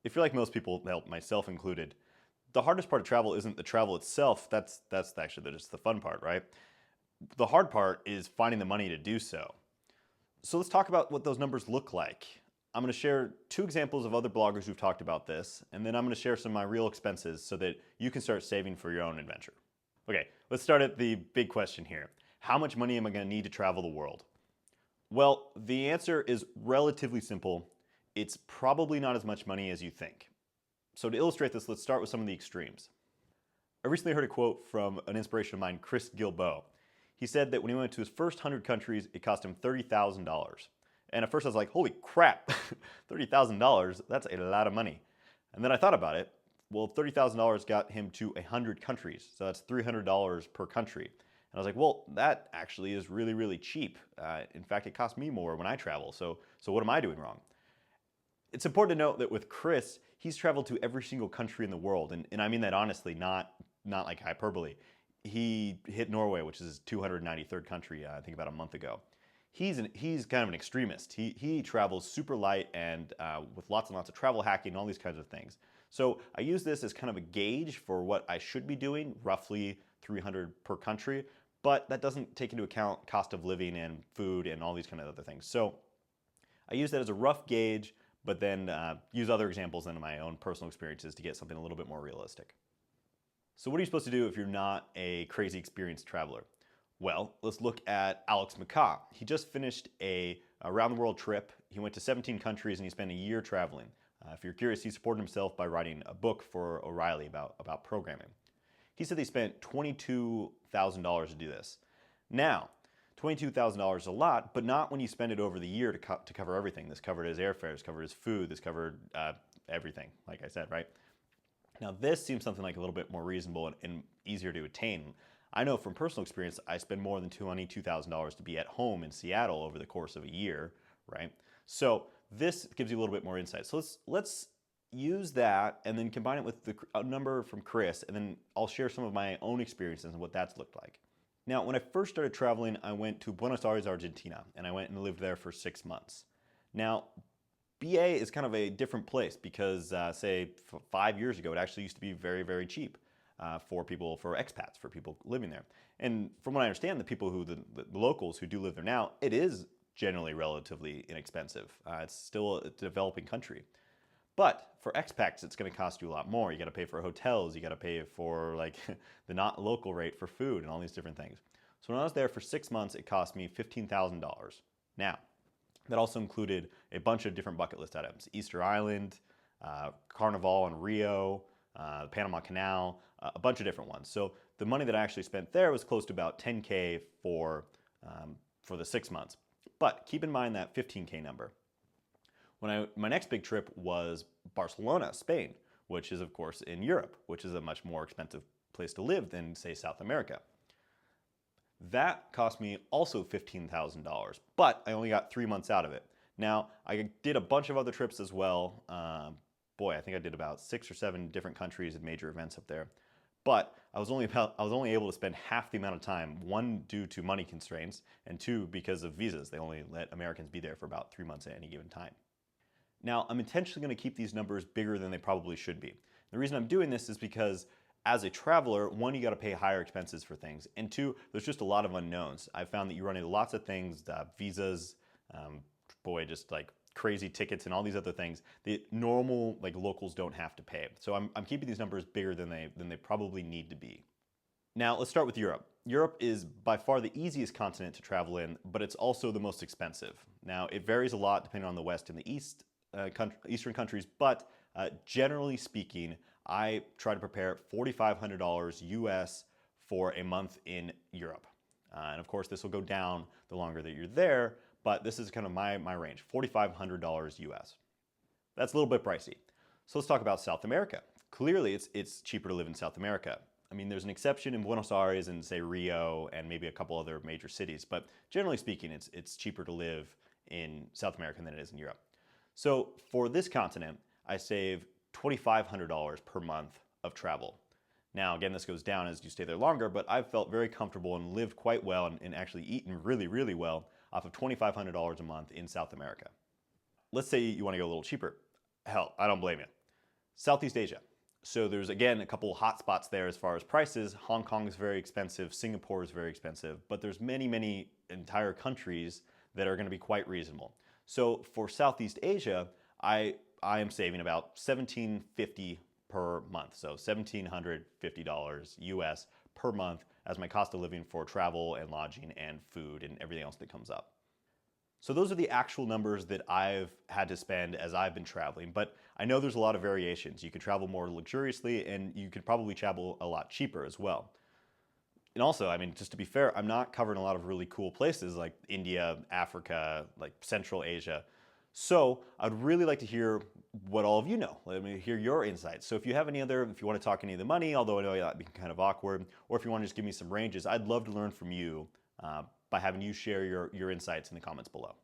If you're like most people, hell, myself included, the hardest part of travel isn't the travel itself. That's actually just the fun part, right? The hard part is finding the money to do so. So let's talk about what those numbers look like. I'm going to share two examples of other bloggers who've talked about this, and then I'm going to share some of my real expenses so that you can start saving for your own adventure. Okay, let's start at the big question here. How much money am I going to need to travel the world? Well, the answer is relatively simple. It's probably not as much money as you think. So to illustrate this, let's start with some of the extremes. I recently heard a quote from an inspiration of mine, Chris Gilbo. He said that when he went to his first 100 countries, it cost him $30,000. And at first I was like, holy crap, $30,000, that's a lot of money. And then I thought about it. Well, $30,000 got him to 100 countries, so that's $300 per country. And I was like, well, that actually is really, really cheap. In fact, it costs me more when I travel, so what am I doing wrong? It's important to note that with Chris, he's traveled to every single country in the world, and I mean that honestly, not like hyperbole. He hit Norway, which is his 293rd country, I think about a month ago. He's kind of an extremist. He travels super light and with lots and lots of travel hacking and all these kinds of things. So I use this as kind of a gauge for what I should be doing, roughly 300 per country, but that doesn't take into account cost of living and food and all these kind of other things. So I use that as a rough gauge, but then use other examples in my own personal experiences to get something a little bit more realistic. So what are you supposed to do if you're not a crazy experienced traveler? Well, let's look at Alex Macaque. He just finished a around the world trip. He went to 17 countries and he spent a year traveling. If you're curious, he supported himself by writing a book for O'Reilly about programming. He said they spent $22,000 to do this. Now, $22,000 is a lot, but not when you spend it over the year to cover everything. This covered his airfare, this covered his food, this covered everything, like I said, right? Now this seems something like a little bit more reasonable and easier to attain. I know from personal experience, I spend more than $22,000 to be at home in Seattle over the course of a year, right? So this gives you a little bit more insight. So let's use that and then combine it with the number from Chris, and then I'll share some of my own experiences and what that's looked like. Now, when I first started traveling, I went to Buenos Aires, Argentina, and I went and lived there for 6 months. Now, BA is kind of a different place because, say, 5 years ago, it actually used to be very, very cheap for expats, for people living there. And from what I understand, the locals who do live there now, it is generally relatively inexpensive. It's still a developing country. But for expats, it's going to cost you a lot more. You got to pay for hotels, you got to pay for like the not local rate for food and all these different things. So when I was there for 6 months, it cost me $15,000. Now, that also included a bunch of different bucket list items: Easter Island, Carnival in Rio, the Panama Canal, a bunch of different ones. So the money that I actually spent there was close to about 10K for the 6 months. But keep in mind that 15K number. My next big trip was Barcelona, Spain, which is of course in Europe, which is a much more expensive place to live than, say, South America. That cost me also $15,000, but I only got 3 months out of it. Now, I did a bunch of other trips as well. Boy, I think I did about 6 or 7 different countries and major events up there. But I was only able to spend half the amount of time, one, due to money constraints, and two, because of visas. They only let Americans be there for about 3 months at any given time. Now, I'm intentionally going to keep these numbers bigger than they probably should be. The reason I'm doing this is because as a traveler, one, you got to pay higher expenses for things, and two, there's just a lot of unknowns. I've found that you run into lots of things, visas, just like crazy tickets and all these other things that normal locals don't have to pay. So I'm keeping these numbers bigger than they probably need to be. Now let's start with Europe. Europe is by far the easiest continent to travel in, but it's also the most expensive. Now it varies a lot depending on the West and the East. Eastern countries, but generally speaking, I try to prepare $4,500 US for a month in Europe. And of course, this will go down the longer that you're there, but this is kind of my range, $4,500 US. That's a little bit pricey. So let's talk about South America. Clearly, it's cheaper to live in South America. I mean, there's an exception in Buenos Aires and, say, Rio and maybe a couple other major cities, but generally speaking, it's cheaper to live in South America than it is in Europe. So for this continent, I save $2,500 per month of travel. Now, again, this goes down as you stay there longer, but I've felt very comfortable and lived quite well and actually eaten really, really well off of $2,500 a month in South America. Let's say you want to go a little cheaper. Hell, I don't blame you. Southeast Asia. So there's, again, a couple hot spots there as far as prices. Hong Kong is very expensive. Singapore is very expensive. But there's many, many entire countries that are going to be quite reasonable. So for Southeast Asia, I am saving about $1,750 per month. So $1,750 US per month as my cost of living for travel and lodging and food and everything else that comes up. So those are the actual numbers that I've had to spend as I've been traveling, but I know there's a lot of variations. You could travel more luxuriously and you could probably travel a lot cheaper as well. And also, I mean, just to be fair, I'm not covering a lot of really cool places like India, Africa, like Central Asia. So I'd really like to hear what all of you know. Let me hear your insights. So if you have any other, if you want to talk any of the money, although I know that'd be kind of awkward, or if you want to just give me some ranges, I'd love to learn from you by having you share your insights in the comments below.